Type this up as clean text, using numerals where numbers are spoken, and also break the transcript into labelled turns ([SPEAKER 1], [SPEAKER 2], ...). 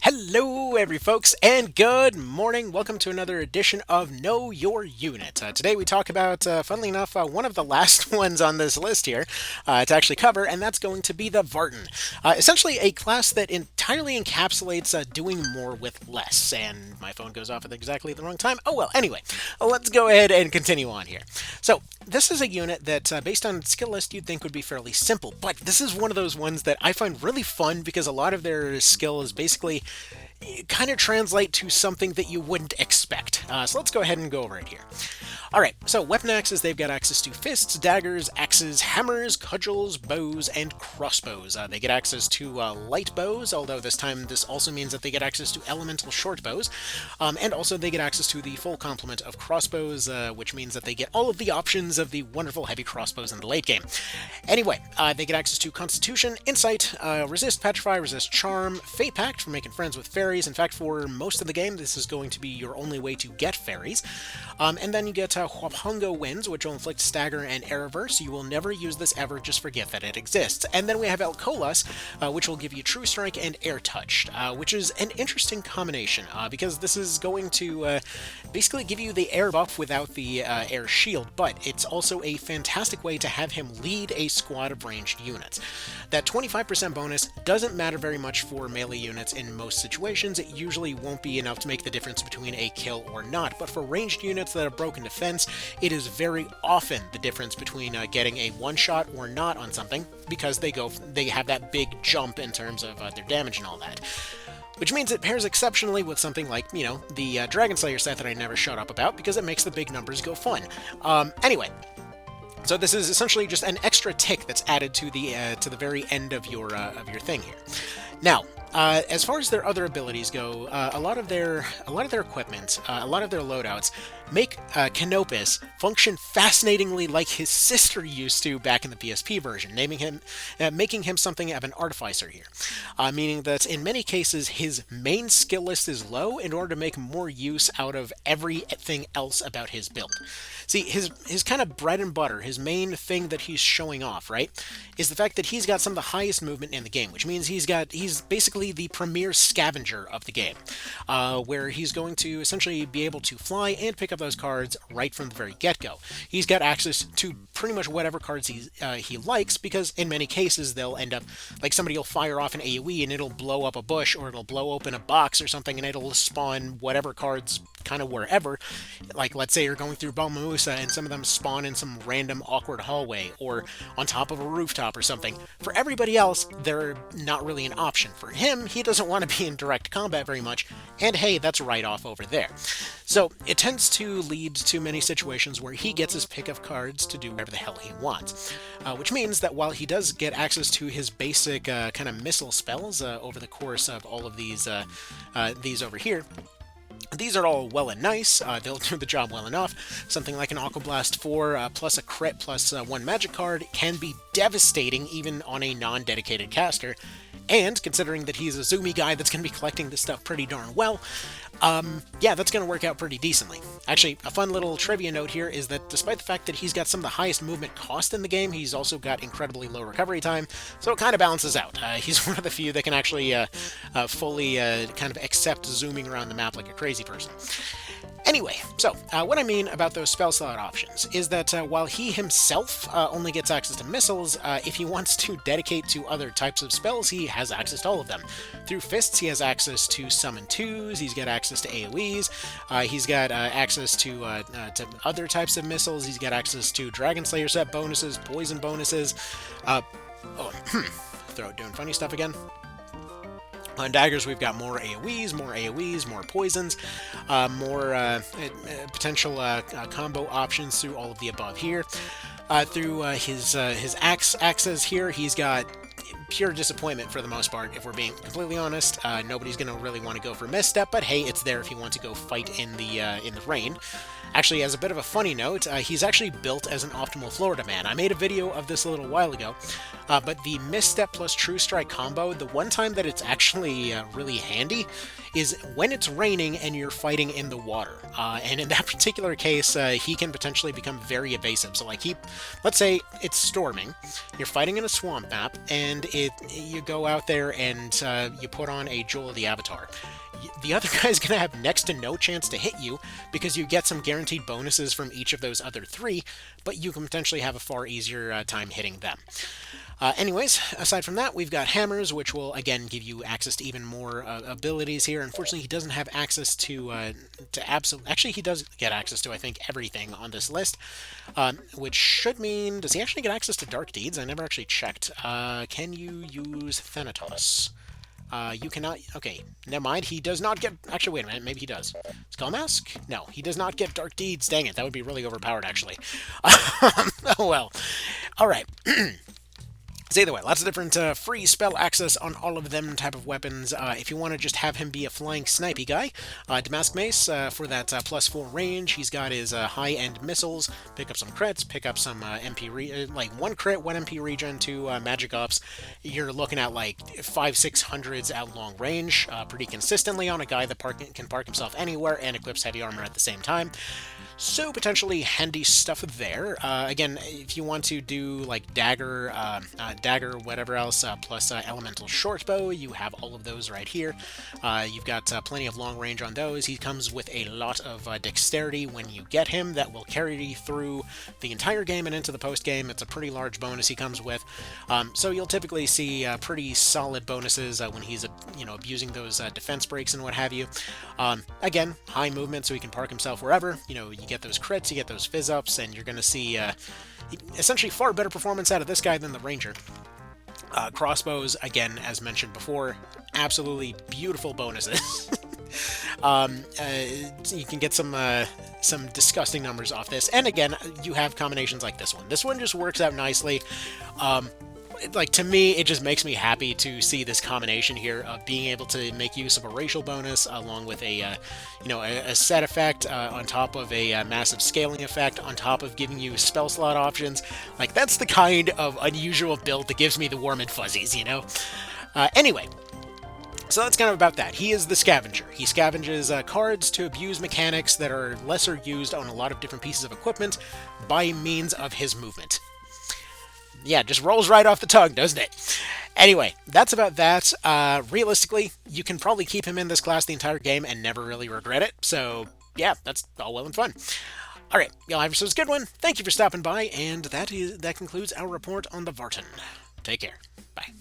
[SPEAKER 1] Hello, every folks, and good morning. Welcome to another edition of Know Your Unit. Today we talk about, funnily enough, one of the last ones on this list here to actually cover, and that's going to be the Vartan. Essentially, a class that entirely encapsulates doing more with less. And my phone goes off at exactly the wrong time. Oh well. Anyway, let's go ahead and continue on here. So this is a unit that, based on skill list, you'd think would be fairly simple, but this is one of those ones that I find really fun because a lot of their skill is basically kind of translate to something that you wouldn't expect. So let's go ahead and go over it here. Alright, so weapon axes, they've got access to fists, daggers, axes, hammers, cudgels, bows, and crossbows. They get access to light bows, although this time this also means that they get access to elemental short bows. And also they get access to the full complement of crossbows, which means that they get all of the options of the wonderful heavy crossbows in the late game. Anyway, they get access to constitution, insight, resist, petrify, resist, charm, fate pact for making friends with fairies. In fact, for most of the game, this is going to be your only way to get fairies. And then you get Huaphongo Winds, which will inflict stagger and Averse. You will never use this ever, just forget that it exists. And then we have El Colas, which will give you True Strike and Air Touched, which is an interesting combination, because this is going to basically give you the air buff without the air shield, but it's also a fantastic way to have him lead a squad of ranged units. That 25% bonus doesn't matter very much for melee units in most situations. It usually won't be enough to make the difference between a kill or not, but for ranged units that have broken defense, it is very often the difference between getting a one-shot or not on something, because they have that big jump in terms of their damage and all that. Which means it pairs exceptionally with something like, the Dragonslayer set that I never shut up about, because it makes the big numbers go fun. Anyway, so this is essentially just an extra tick that's added to the very end of your thing here. Now, as far as their other abilities go, a lot of their equipment, a lot of their loadouts make Canopus function fascinatingly like his sister used to back in the PSP version, making him something of an artificer here, meaning that in many cases his main skill list is low in order to make more use out of everything else about his build. See, his kind of bread and butter, his main thing that he's showing off, right, is the fact that he's got some of the highest movement in the game, which means he's basically the premier scavenger of the game, where he's going to essentially be able to fly and pick up those cards right from the very get-go. He's got access to pretty much whatever cards he likes, because in many cases they'll end up, like somebody will fire off an AoE and it'll blow up a bush, or it'll blow open a box or something, and it'll spawn whatever cards kind of wherever. Like, let's say you're going through Balmamusa and some of them spawn in some random awkward hallway or on top of a rooftop or something. For everybody else, they're not really an option. For him, he doesn't want to be in direct combat very much, and hey, that's right off over there. So it tends to lead to many situations where he gets his pick of cards to do whatever the hell he wants. Which means that while he does get access to his basic kind of missile spells over the course of all of these over here, these are all well and nice, they'll do the job well enough. Something like an Aquablast 4 plus a crit plus one magic card can be devastating even on a non-dedicated caster. And considering that he's a zoomy guy that's going to be collecting this stuff pretty darn well, yeah, that's going to work out pretty decently. Actually, a fun little trivia note here is that despite the fact that he's got some of the highest movement cost in the game, he's also got incredibly low recovery time, so it kind of balances out. He's one of the few that can actually fully kind of accept zooming around the map like a crazy person. Anyway, so what I mean about those spell slot options is that while he himself only gets access to missiles, if he wants to dedicate to other types of spells, he has access to all of them. Through Fists, he has access to Summon 2s, he's got access to AoEs, he's got access to other types of missiles, he's got access to Dragonslayer set bonuses, poison bonuses, throat doing funny stuff again. On daggers, we've got more AoEs, more poisons, more potential combo options through all of the above here. Through his axes here, he's got pure disappointment for the most part, if we're being completely honest. Nobody's going to really want to go for Misstep, but hey, it's there if you want to go fight in the rain. Actually, as a bit of a funny note, he's actually built as an optimal Florida man. I made a video of this a little while ago, but the Misstep plus True Strike combo, the one time that it's actually really handy is when it's raining and you're fighting in the water. And in that particular case, he can potentially become very evasive. So like let's say it's storming, you're fighting in a swamp map, and you go out there and you put on a Joel the Avatar. The other guy's going to have next to no chance to hit you because you get some guaranteed bonuses from each of those other three, but you can potentially have a far easier time hitting them. Anyways, aside from that, we've got hammers, which will again give you access to even more abilities here. Unfortunately, he doesn't have access to absolute. Actually, he does get access to, I think, everything on this list, which should mean, does he actually get access to Dark Deeds? I never actually checked. Can you use Thanatos? You cannot. Okay, never mind. He does not get. Actually, wait a minute. Maybe he does. Skull Mask? No, he does not get Dark Deeds. Dang it, that would be really overpowered, actually. Oh well. All right. So either way, lots of different free spell access on all of them type of weapons. If you want to just have him be a flying snipey guy, Damask Mace for that +4 range. He's got his high-end missiles, pick up some crits, pick up some MP, like 1 crit, 1 MP regen, 2 magic ups. You're looking at like 500-600s at long range, pretty consistently on a guy that can park himself anywhere and equips heavy armor at the same time. So potentially handy stuff there. Again, if you want to do like dagger, whatever else, plus elemental shortbow, you have all of those right here. You've got plenty of long range on those. He comes with a lot of dexterity when you get him that will carry you through the entire game and into the post game. It's a pretty large bonus he comes with. So you'll typically see pretty solid bonuses when he's abusing those defense breaks and what have you. Again, high movement, so he can park himself wherever. You get those crits, you get those fizz ups, and you're going to see essentially far better performance out of this guy than the Ranger. Crossbows, again, as mentioned before, absolutely beautiful bonuses. You can get some disgusting numbers off this, and again, you have combinations like this one. This one just works out nicely. Like, to me, it just makes me happy to see this combination here of being able to make use of a racial bonus along with a set effect on top of a massive scaling effect on top of giving you spell slot options. Like, that's the kind of unusual build that gives me the warm and fuzzies, Anyway, so that's kind of about that. He is the scavenger. He scavenges cards to abuse mechanics that are lesser used on a lot of different pieces of equipment by means of his movement. Yeah, just rolls right off the tongue, doesn't it? Anyway, that's about that. Realistically, you can probably keep him in this class the entire game and never really regret it. So, yeah, that's all well and fun. All right, y'all have yourselves a good one. Thank you for stopping by, and that concludes our report on the Vartan. Take care. Bye.